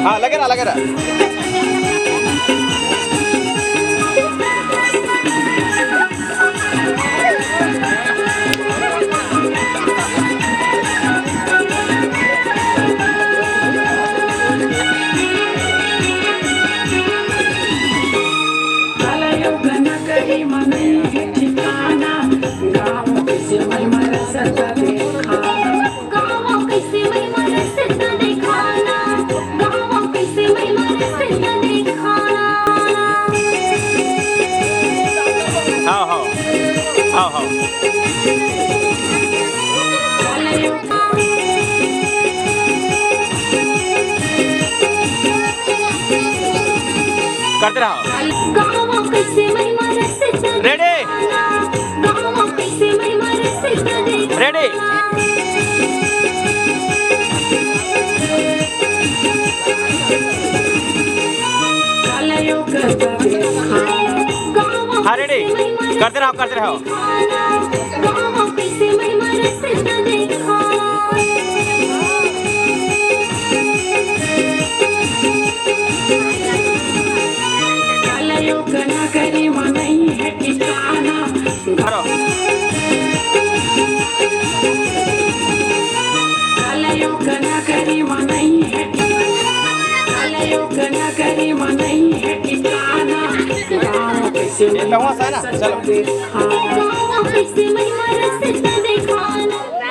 हाँ लगे रहा करते रहो। रेडी रेडी हाँ रेडी करते रहो। चलो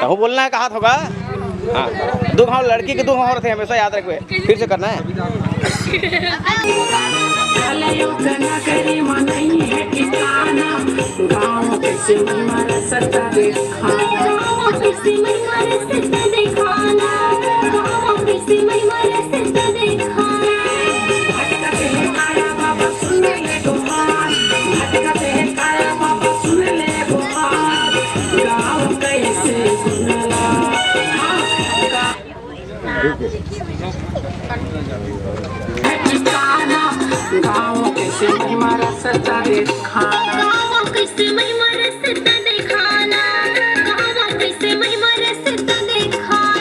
तो बोलना है कहा होगा। हाँ दो घाव लड़की के दो घाव औरत है, हमेशा याद रखो। फिर से करना है।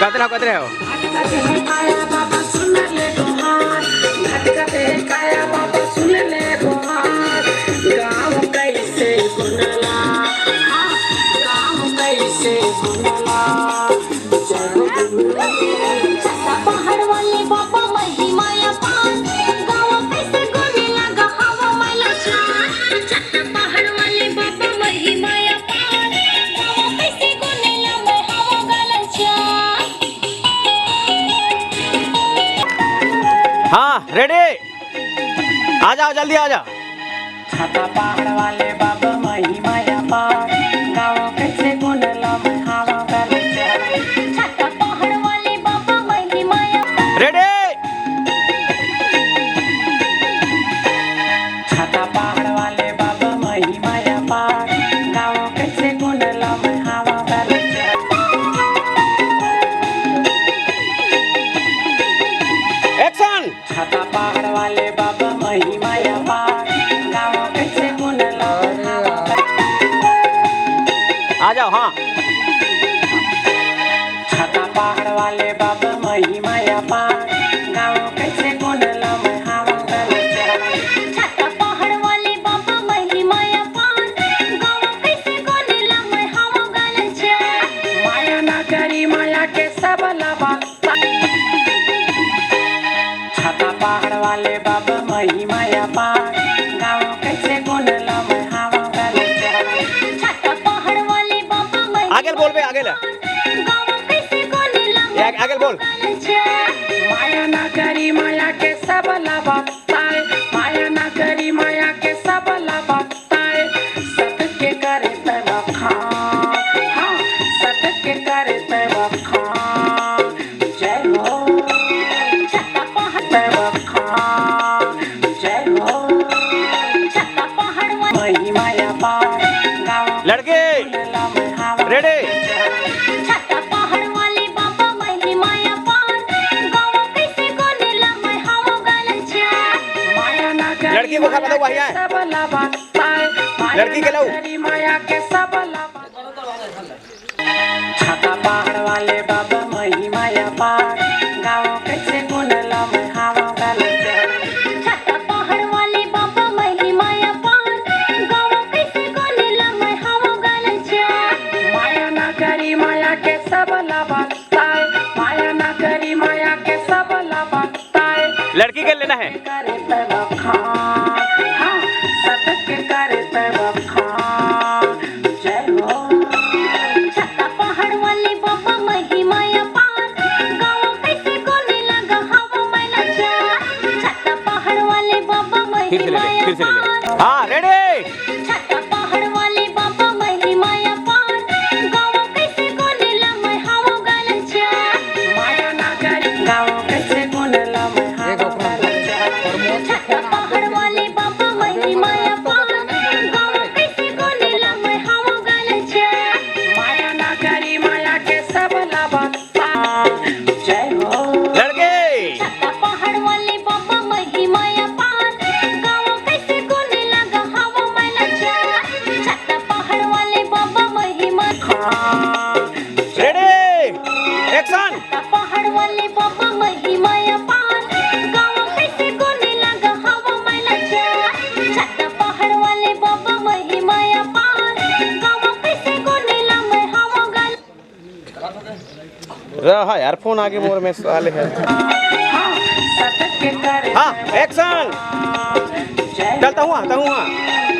गाते रहो। हाँ रेडी आ जाओ, जल्दी आ जाओ। छाता पहाड़ वाले बाबा मही माया पार गाँव कैसे गुनला में हवा कर छाता पहाड़ वाले बाबा मही माया रेडी छाता पहाड़ वाले बाबा मही माया पार गाँव कैसे गुनला में हवा कर एक्शन। छाता पहाड़ वाले बाबा मही माया पार आ जाओ। हाँ छाता पहाड़ वाले बाबा मही माया पार गाँव कैसे गुनला में हवा कर छाता पहाड़ वाले बाबा मही माया पार गाँव कैसे गुनला में हवा कर माया ना करी माया के सब लबा छाता पहाड़ वाले बाबा मही माया पार गाँव कैसे गुनला में हवा कर छाता पहाड़ वाले बाबा मही आगे बोल बे, आगे आगे बोल। माया ना करी माया के सब लबा माया ना करी माया के सब लबा सत के करे तब खान हाँ सत के करे तब खान जय हो छाता पहाड़ तब खान जय हो छाता पहाड़ मही माया पार गाँव लड़के रेडी छाता पहाड़ वाले बाबा मही माया पार गाँव कैसे गुनला में हवा गल माया ना करी लड़की को खबर दो, वही है। सब लबा लड़की के लो माया के सब लबा छाता पहाड़ वाले बाबा मही माया पार गाँव कैसे गुनला में हवा लड़की के लेना है। करे तब खान, हाँ, सबके करे तब खान। जय हो। छत्ता पहाड़ वाली बाबा महिमा अपार, गाँव कैसे कोने लगा हवा में लाचार। छत्ता पहाड़ वाले बाबा फिर से ले महिमा ले, फिर से ले ले। अपार, हाँ रेडी। छत्ता पहाड़ वाले बाबा महिमा अपार, गाँव कैसे कोने लगा हवा में लाचार। माया ना करे गाँव कैसे कोने लगा हवा में लाचार। छत्ता पहाड़ वाले बाबा महिमा अपार, गाँव कैसे कोने लगा हवा में लाचार। माया ना करी माया के सब लाभता। जय हो। लड़के छत्ता पहाड़ वाले बाबा महिमा अपार, गाँव कैसे कोने लगा हवा में लाचार। छत्ता पहाड़ वाले बाबा महिमा खान। Ready action. छत्ता पहाड़ वाले बाबा महिमा अपार, गाँव कैसे कोने लगा हवा में लाचार। छत्ता पहाड़ वाले बाबा महिमा अपार, गाँव कैसे कोने लगा हवा में रहा यार, फोन आगे मोर में साले है। हाँ, सबके करे हाँ एक्शन। जय चलता हूँ आता हूँ।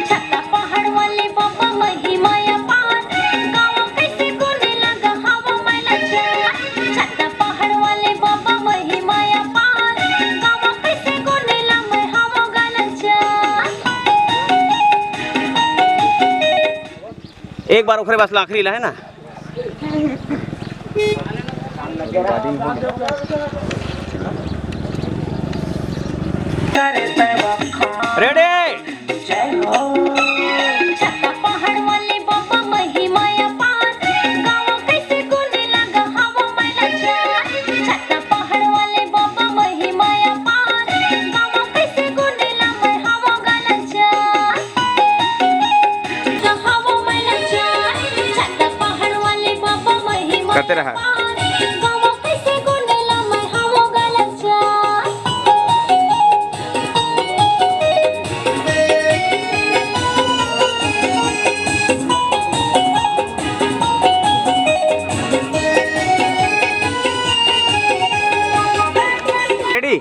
छत्ता पहाड़ वाले बाबा महिमा अपार, गाँव कैसे कोने लगा हवा में लाचार। छत्ता पहाड़ वाले बाबा महिमा अपार, गाँव कैसे कोने लगा हवा में लाचार। एक बार उखरे बस आखिरी ला है ना। करे तब खान। रेडी जय हो। छत्ता पहाड़ वाले बाबा महिमा अपार, गाँव कैसे कोने लगा हवा में लाचार। छत्ता पहाड़ वाले बाबा महिमा अपार, गाँव कैसे कोने लगा हवा में लाचार। हवा में लाचार। छत्ता पहाड़ वाले बाबा महिमा करते रहा। अपार, गाँव कैसे कोने लगा हवा में लाचार। Ready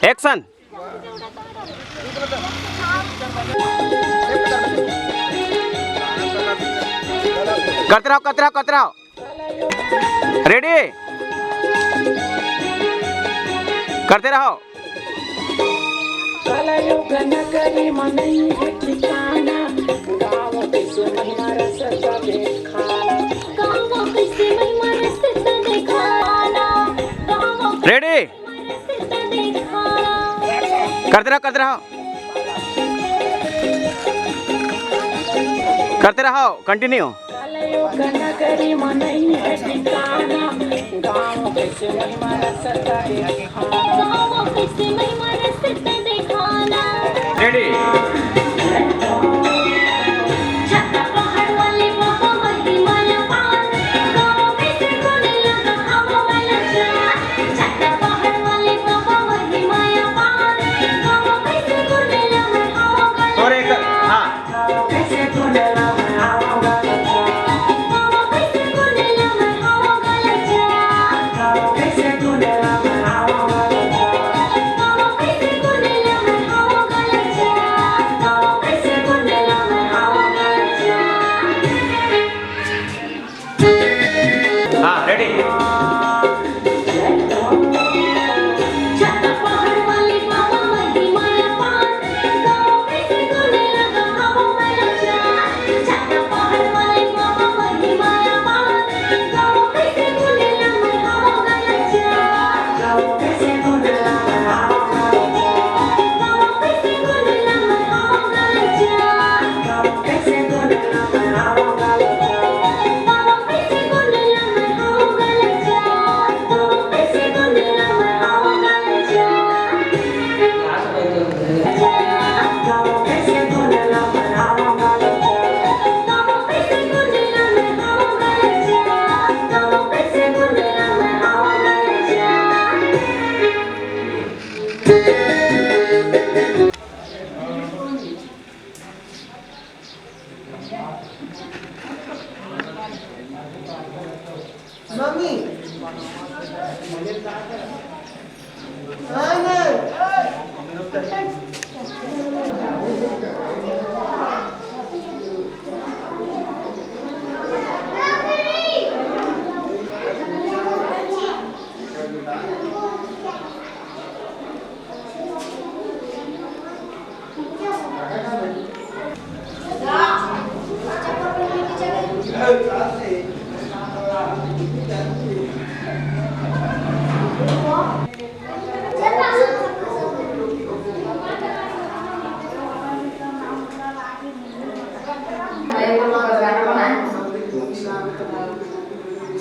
action. करते रहो। रेडी करते रहो। कलयुग नगरी मनई है ठिकाना, गाँव कैसे महिमा रसता देखाना। गाँव कैसे महिमा रसता देखाना। गाँव रेडी रसता देखाना। करते रहो कंटिन्यू। कलयुग नगरी मनई है ठिकाना, गाँव कैसे महिमा रसता देखाना। गाँव कैसे महिमा रसता देखाना। रेडी छत्ता पहाड़ वाले बाबा महिमा अपार, गाँव कैसे कोने लगा हवा में लाचार। छत्ता पहाड़ वाले बाबा महिमा अपार, गाँव कैसे कोने लगा हवा में और एक हाँ लाचार। कैसे कोने लगा हवा में लाचार। गाँव कैसे कोने लगा हवा में लाचार। गाँव कैसे कोने लगा हवा में लाचार। गाँव कैसे कोने लगा हवा में लाचार।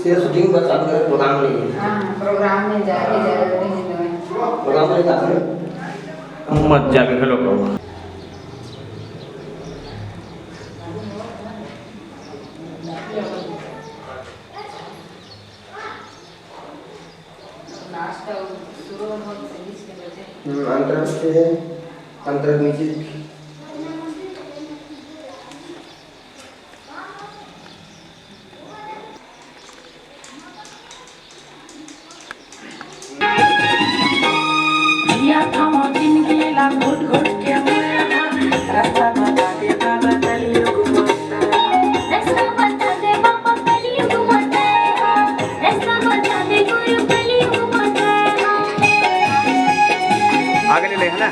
शूटिंग बस चालू करें प्रोग्राम नहीं है। हाँ प्रोग्राम में जाके जरूरी है प्रोग्राम में जाकर मत जाके हेलो करो। नाश्ता शुरू हो इसके बजे अंतर से है अंतर नीचे या थामा दिन गेला घुट घुट के मोया रास्ता बता दे बाबा कलियुग माता रास्ता बता दे बाबा कलियुग माता रास्ता बता दे गुरु कलियुग माता आगे नहीं ले है ना।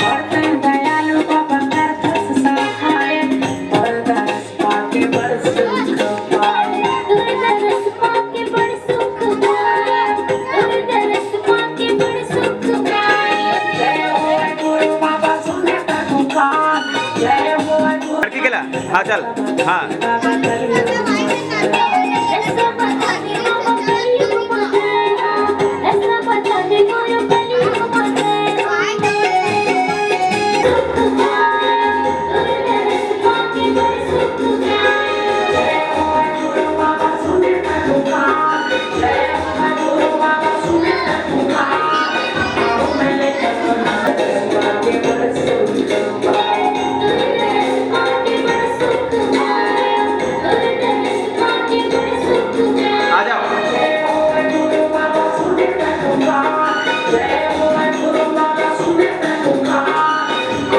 भरते दयालु बाबा करथस सहाय बरदास पाके बड़ सुख पाए दरस पाके बड़ सुख पाए दरस पाके बड़ सुख पाए जय हो गुरु बाबा सुने ता पुकार जय हो गुरु लड़की के ला हाँ चल हाँ बाबा कलियुग रास्ता बता दे बाबा कलियुग माता रास्ता बता दे गुरु कलियुग माता दरस पाके बड़ सुख पाए जय हो गुरु बाबा सुने ता पुकार जय हो गुरु बाबा सुने ता पुकार आओ मेरे चरणों में पाके बड़ सुख पाए दरस पाके बड़ सुख पाए दरस पाके बड़ सुख पाए आ जाओ। जय हो गुरु बाबा सुने ता पुकार जय हो गुरु बाबा सुने ता पुकार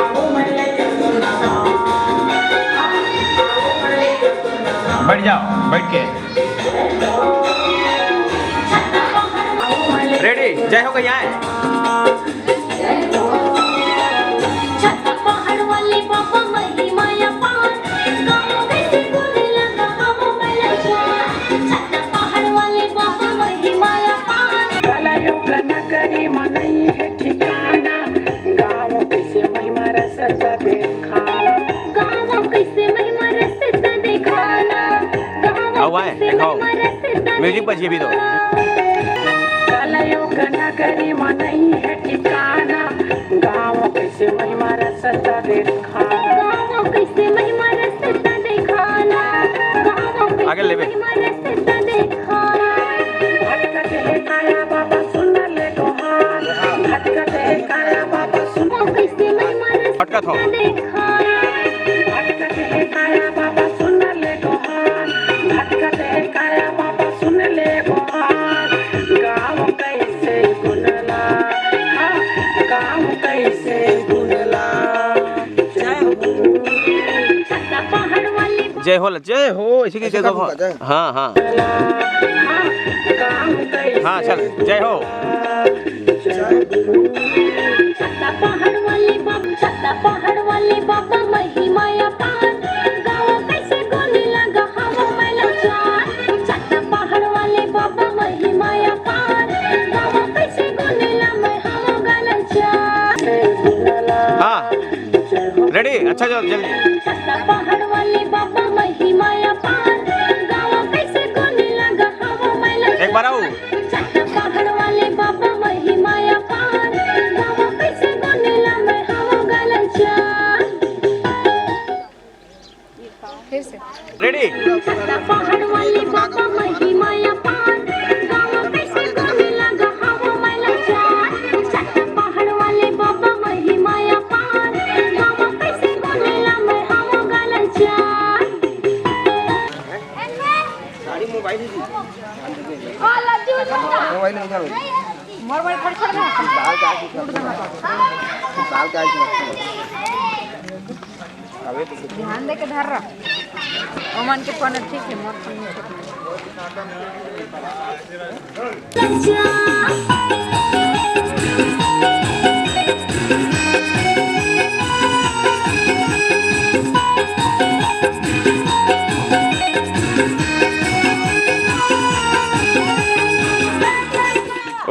आओ मेरे चरणों में आओ मेरे चरणों में बैठ जाओ बैठ के रेडी जय हो गई आए छत पहाड़ वाले बाबा महिमाया पार गाँव कैसे बोले लगा हम मेला जान छत पहाड़ वाले बाबा महिमाया पार कलयुग नगरी मनई है ठिकाना गाँव कैसे महिमा रसता देखाना गाँव कैसे महिमा रसता दिखाना गाँव आओ आए दिखाओ म्यूजिक बजिए भी दो। कलयुग नगरी मनई है ठिकाना गाँव कैसे महिमा रसता देखाना गाँव कैसे महिमा रसता दिखाना गाँव आगे ले बे। कैसे महिमा रसता दिखाना भटकत है काया बाबा सुन ले गोहार भटकत है काया बाबा सुन गाँव कैसे महिमा फटकत हो रसता दिखाना भटकत है काया बाबा सुन ले गोहार भटकत है काया बाबा सुन ले गोहार गाँव कैसे गुनला गाँव कैसे गुनला जय हो छत पहाड़ वाले जय हो इसी की जगह हो। हाँ हाँ गाँव कैसे हाँ चल जय हो छत पहाड़ वाले बाबा महिमाया पार गाँव कैसे गोली लगा हम मेला जान छत पहाड़ वाले बाबा महिमाया पार गाँव कैसे गोली लगा हम गला जान हाँ रेडी अच्छा जाओ जल्दी छत पहाड़ वाले बाबा महिमाया पार गाँव कैसे गोली लगा हम मेला एक बार आओ छत पहाड़ वाले बाबा महिमाया पार गाँव कैसे गोली लगा हम गला जान रेडी छत पहाड़ वाले बाबा महिमाया पार गाँव कैसे गोली लगा हम मेला जान छत पहाड़ वाले बाबा महिमाया पार उधर मोर भाई छोड़ छोड़ दे बाल का बाल का अबे तो ध्यान दे के धर रहा ओमन के फोन ठीक है मोर फोन नहीं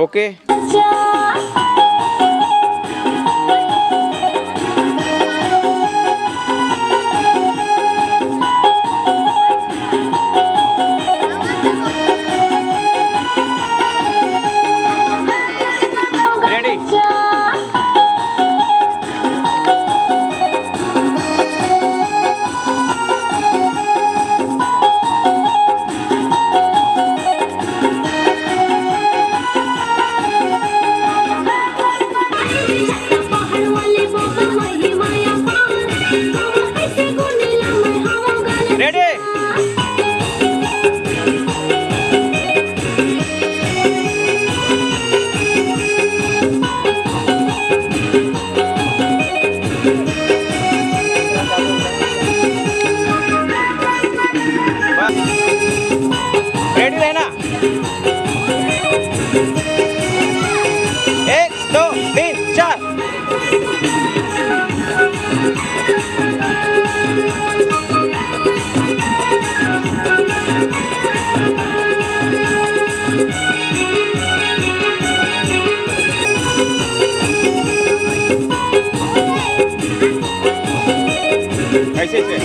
ओके रेडी रेडी रेडी रहना 1 2 3 4 ऐसे ऐसे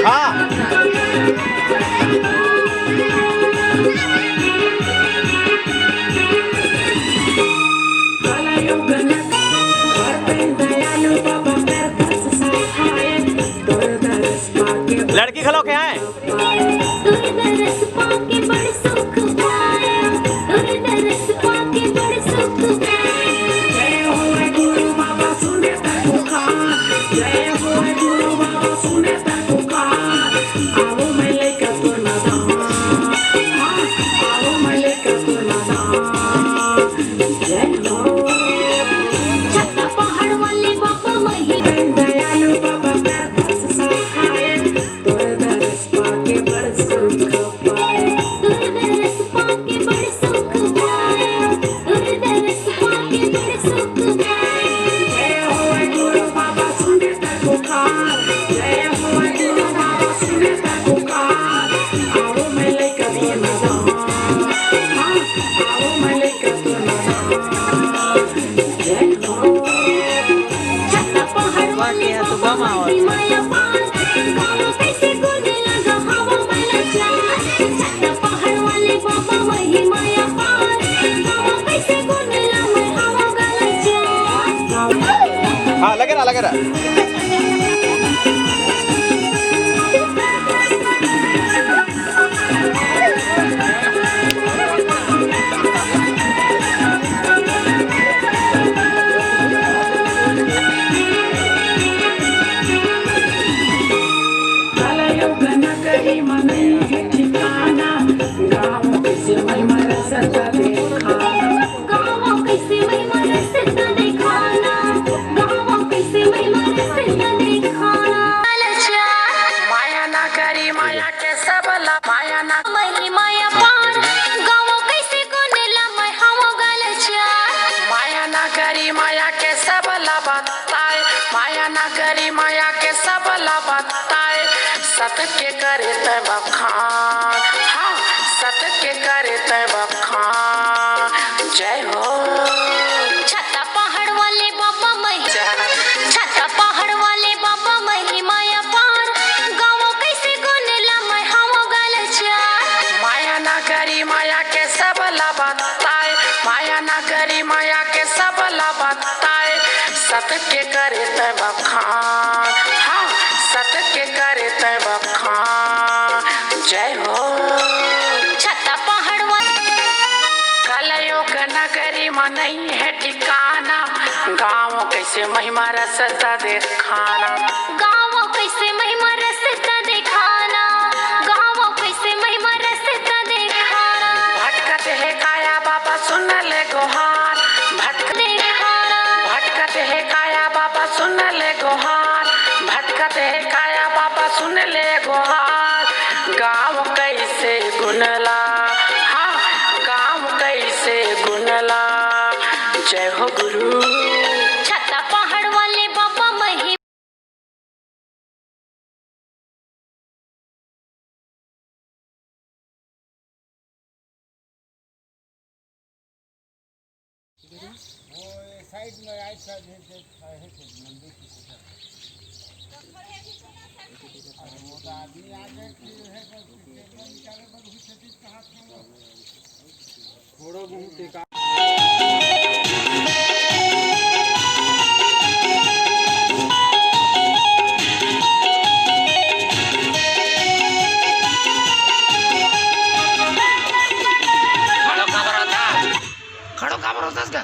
हाँ लड़की खलो क्या है हाँ लगे रहा माया ना करी माया के सबला माया ना माया पार गाँव कैसे गुनेला मैं हम गल माया ना करी माया के सबला बताए माया ना करी माया के सबला बताए सत के करे तय बखान हाँ सत के करे तय बखान जय हो छत्ता पहाड़ वाले बाबा मही छत्ता पहाड़ वाले बाबा मही माया पार गाँव कैसे गुनेला मैं हम गल माया ना करी माया के सबला बताए माया ना करी माया के सबला बताए सत के करे तय बखान हाँ सत के करे तय बखान जय हो छत्ता पहाड़ वाले कल कैसे महिमा रसता देखाना, गावो कैसे महिमा रसता दिखाना, गावो कैसे महिमा रसता दिखाना, भटकत है काया बाबा सुन ले गुहार, भटकत है काया बाबा सुन ले गुहार, भटकत है काया बाबा सुन ले गुहार। गाँव कैसे गुनला, हाँ गाँव कैसे गुनला, जय हो गुरु। छत्ता पहाड़ वाले बाबा महिमा खड़ो का भरोसा का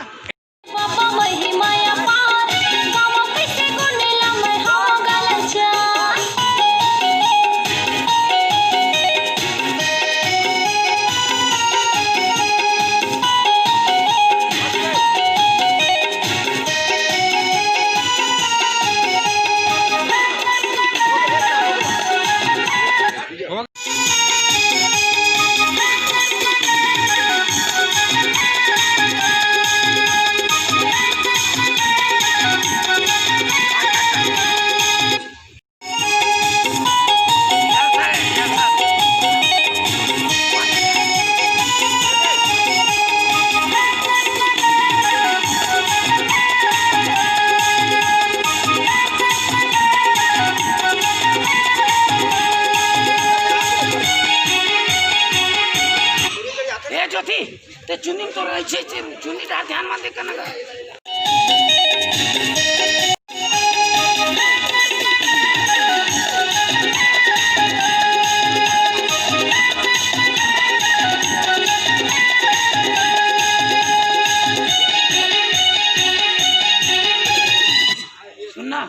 बाबा महिमा अपार, गावो कैसे गुनेला मैं हो गलचा। ए ज्योति ते चुनी तो रही छे, चुनी दा ध्यान में दे कना। सुनना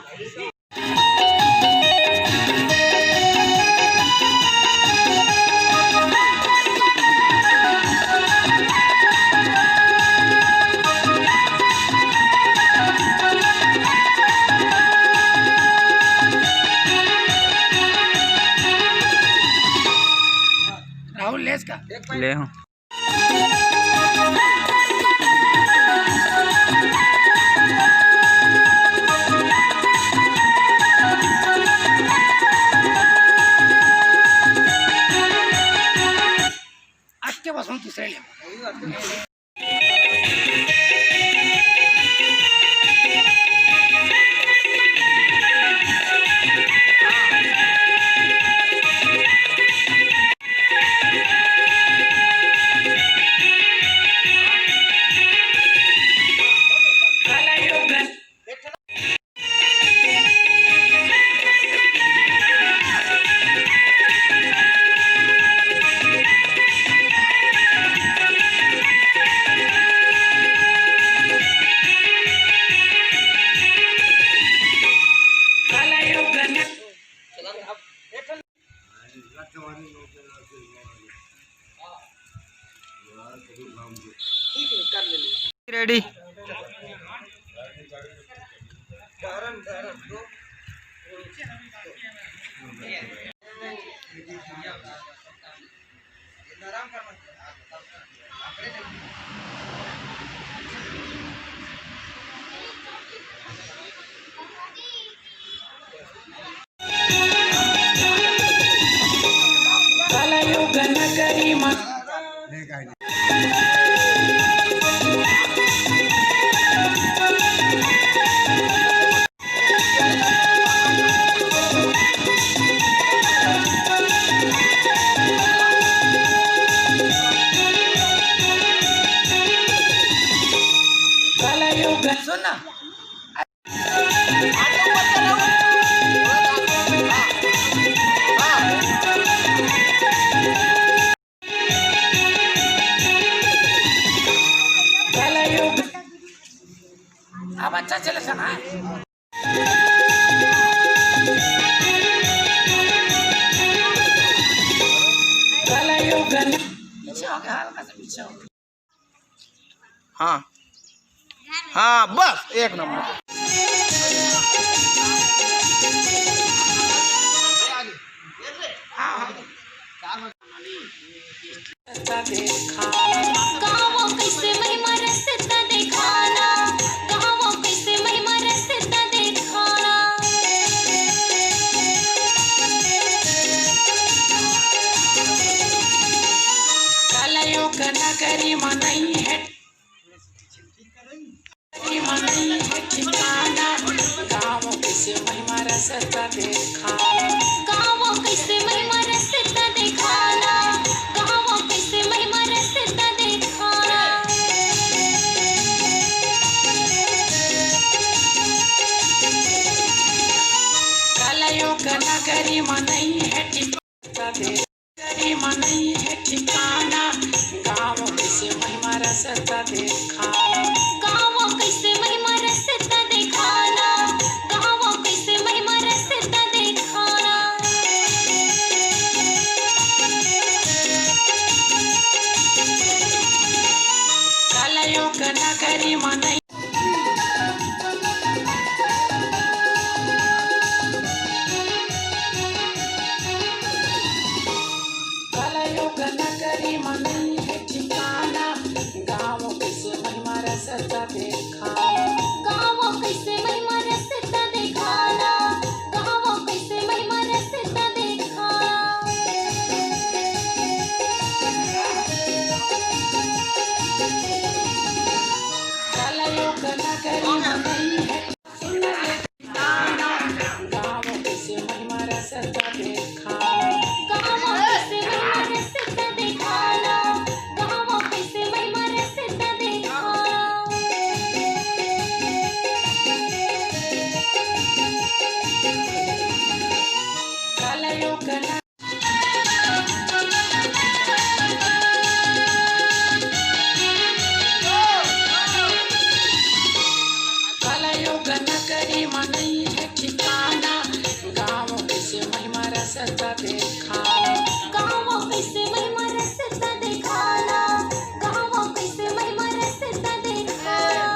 राहुल लेस का ले हूँ आज के बस हम दूसरे ले रेडी कलयुग नगरी में हाँ हाँ बस एक नंबर। गाँवों कैसे महिमा रसता दिखाना, गाँवों कैसे महिमा रसता दिखाना। कलयुग नगरी मनई है ठिकाना, गाँवों कैसे महिमा रसता दिखाना। गाँवों कैसे महिमा रसता दिखाना, गाँवों कैसे महिमा रसता दिखाना। कलयुग नगरी मनई है ठिकाना, गाँवों कैसे महिमा रसता दिखाना। गाँवों कैसे महिमा रसता दिखाना, गाँवों कैसे महिमा रसता दिखाना। कलयुग नगरी मनई कलयुग नगरी मनई है ठिकाना, गाँवों कैसे महिमा रसता दिखाना। गाँवों कैसे महिमा रसता दिखाना, गाँवों कैसे महिमा रसता दिखाना। कलयुग नगरी मनई है ठिकाना, गाँवों कैसे महिमा रसता दिखाना। गाँवों कैसे महिमा रसता दिखाना, गाँवों कैसे महिमा रसता दिखाना। कलयुग कलयुग नगरी मनई है ठिकाना, गाँवों कैसे महिमा रसता दिखाना। गाँवों कैसे महिमा रसता दिखाना, गाँवों कैसे महिमा रसता दिखाना।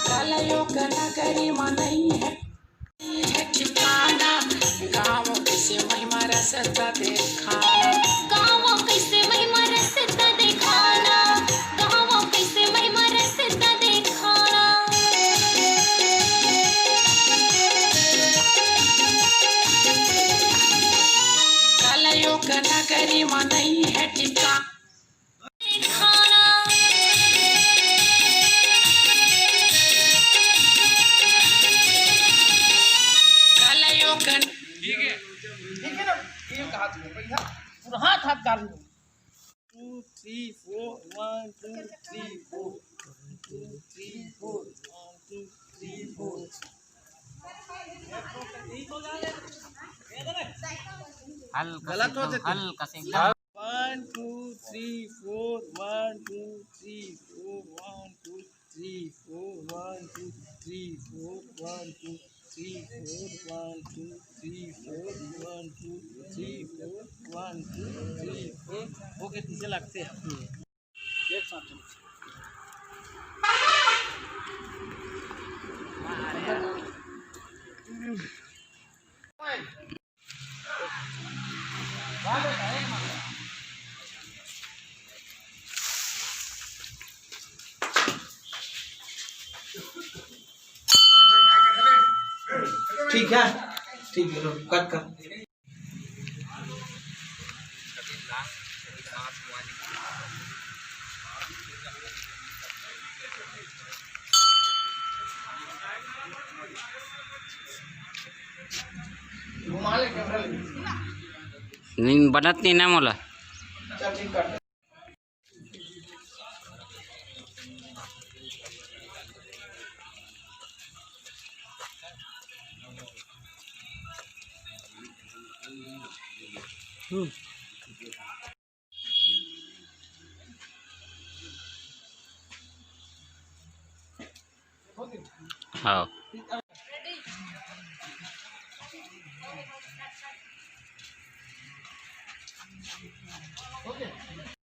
कलयुग नगरी मनई है ठिकाना, गाँवों कैसे महिमा रसता दिखाना। गाँवों कैसे महिमा रसता दिखाना, गाँवों कैसे महिमा रसता दिखाना। कलयुग नगरी मनई है ठिकाना। कलयुग पूरा हाथ हाथ डाल दो। 2 3 4 1 2 3 4 2 3 4 1 2 3 4 हल्का से 1 2 3 4 1 2 3 4 1 2 3 4 1 2 3 4 1 2 3 4 1 2 3 4 1 2 3 4 1 2 3 4 ओके तीसरे लगते हैं एक साथ ठीक है कट कर घुमा ले कैमरा ले बनत नहीं ना मोला चल ठीक कर हाँ